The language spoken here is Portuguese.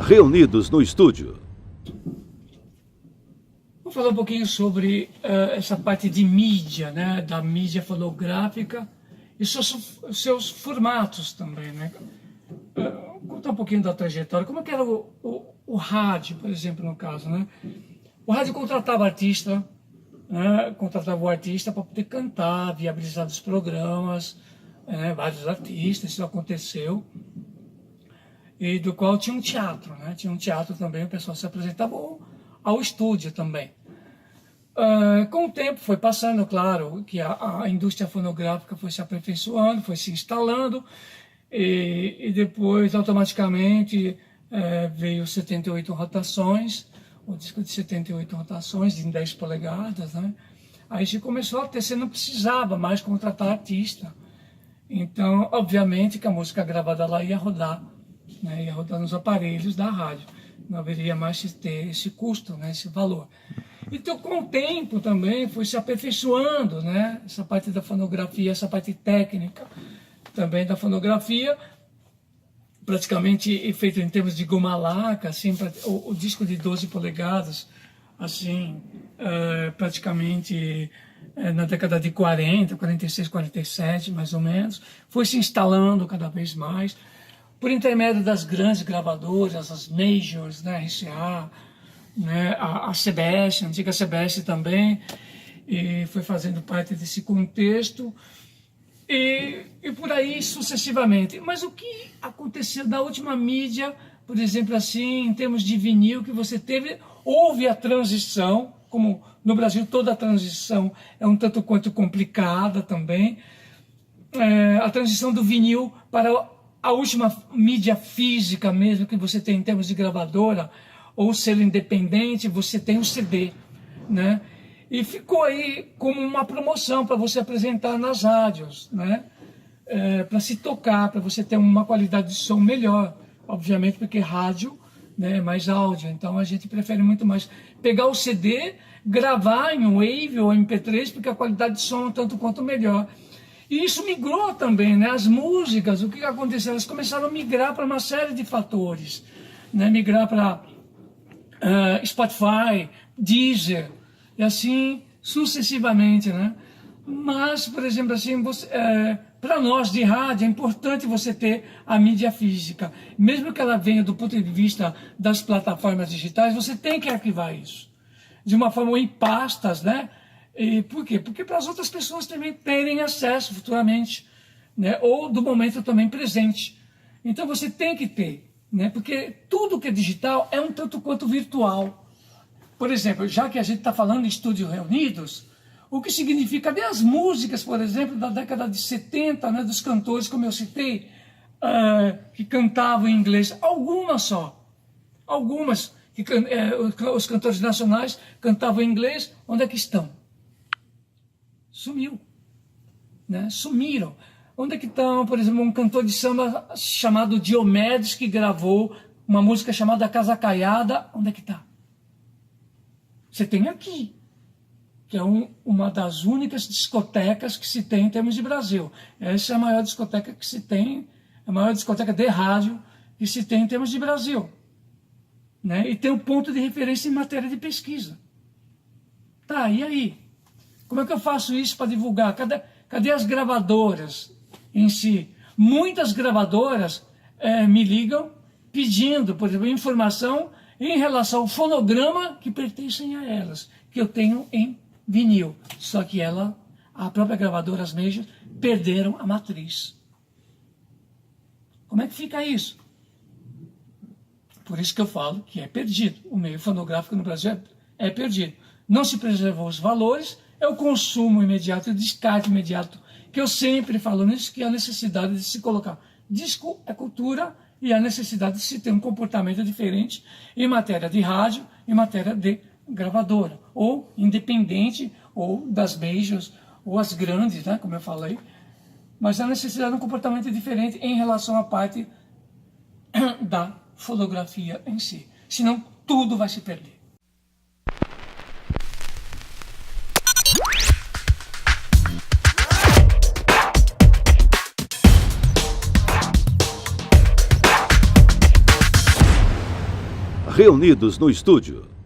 reunidos no estúdio. Vou falar um pouquinho sobre essa parte de mídia, né, da mídia fonográfica e seus formatos também, né? Contar um pouquinho da trajetória, como que era o rádio, por exemplo, no caso, né? O rádio contratava artista, né? Contratava o artista para poder cantar, viabilizar os programas, vários artistas, isso aconteceu. E do qual tinha um teatro, né? Tinha um teatro também, o pessoal se apresentava ao estúdio também. Com o tempo foi passando, claro, que a indústria fonográfica foi se aperfeiçoando, foi se instalando, e depois, automaticamente, veio 78 rotações, o disco de 78 rotações, em 10 polegadas, né? Aí se começou a ter, você não precisava mais contratar artista. Então, obviamente, que a música gravada lá ia rodar, né? Ia rodar nos aparelhos da rádio. Não haveria mais ter esse custo, né? Esse valor. Então, com o tempo também foi se aperfeiçoando, né? Essa parte da fonografia, essa parte técnica também da fonografia, praticamente feito em termos de goma laca, assim, o disco de 12 polegadas, assim, praticamente na década de 40, 46, 47, mais ou menos, foi se instalando cada vez mais, por intermédio das grandes gravadoras, as majors, né, RCA, né, a CBS, a antiga CBS também, e foi fazendo parte desse contexto, e por aí sucessivamente. Mas o que aconteceu na última mídia, por exemplo, assim, em termos de vinil, que você teve, houve a transição, como no Brasil toda a transição é um tanto quanto complicada também, a transição do vinil para a última mídia física mesmo que você tem em termos de gravadora, ou selo independente, você tem o CD, né? E ficou aí como uma promoção para você apresentar nas rádios, né? Para se tocar, para você ter uma qualidade de som melhor. Obviamente porque rádio, né, é mais áudio, então a gente prefere muito mais pegar o CD, gravar em Wave ou MP3, porque a qualidade de som é um tanto quanto melhor. E isso migrou também, né? As músicas, o que aconteceu? Elas começaram a migrar para uma série de fatores, né? Migrar para Spotify, Deezer, e assim sucessivamente, né? Mas, por exemplo, assim, para nós de rádio é importante você ter a mídia física. Mesmo que ela venha do ponto de vista das plataformas digitais, você tem que arquivar isso. De uma forma em pastas, né? E por quê? Porque para as outras pessoas também terem acesso futuramente, né? Ou do momento também presente. Então você tem que ter, né? Porque tudo que é digital é um tanto quanto virtual. Por exemplo, já que a gente está falando em estúdios reunidos, o que significa, cadê as músicas, por exemplo, da década de 70, né, dos cantores, como eu citei, que cantavam em inglês? Algumas só. Algumas, os cantores nacionais cantavam em inglês, onde é que estão? Sumiu. Né? Sumiram. Onde é que estão, por exemplo, um cantor de samba chamado Diomedes, que gravou uma música chamada Casa Caiada? Onde é que está? Você tem aqui, que é uma das únicas discotecas que se tem em termos de Brasil. Essa é a maior discoteca que se tem, a maior discoteca de rádio que se tem em termos de Brasil. Né? E tem um ponto de referência em matéria de pesquisa. Tá, e aí? Como é que eu faço isso para divulgar? Cadê as gravadoras em si? Muitas gravadoras me ligam pedindo, por exemplo, informação em relação ao fonograma que pertencem a elas, que eu tenho em vinil. Só que a própria gravadora, as majors, perderam a matriz. Como é que fica isso? Por isso que eu falo que é perdido. O meio fonográfico no Brasil é perdido. Não se preservou os valores, é o consumo imediato, o descarte imediato, que eu sempre falo nisso, que é a necessidade de se colocar. Disco é cultura, e a necessidade de se ter um comportamento diferente em matéria de rádio, em matéria de gravadora, ou independente, ou das majors, ou as grandes, né, como eu falei, mas a necessidade de um comportamento diferente em relação à parte da fotografia em si. Senão, tudo vai se perder. reunidos no estúdio.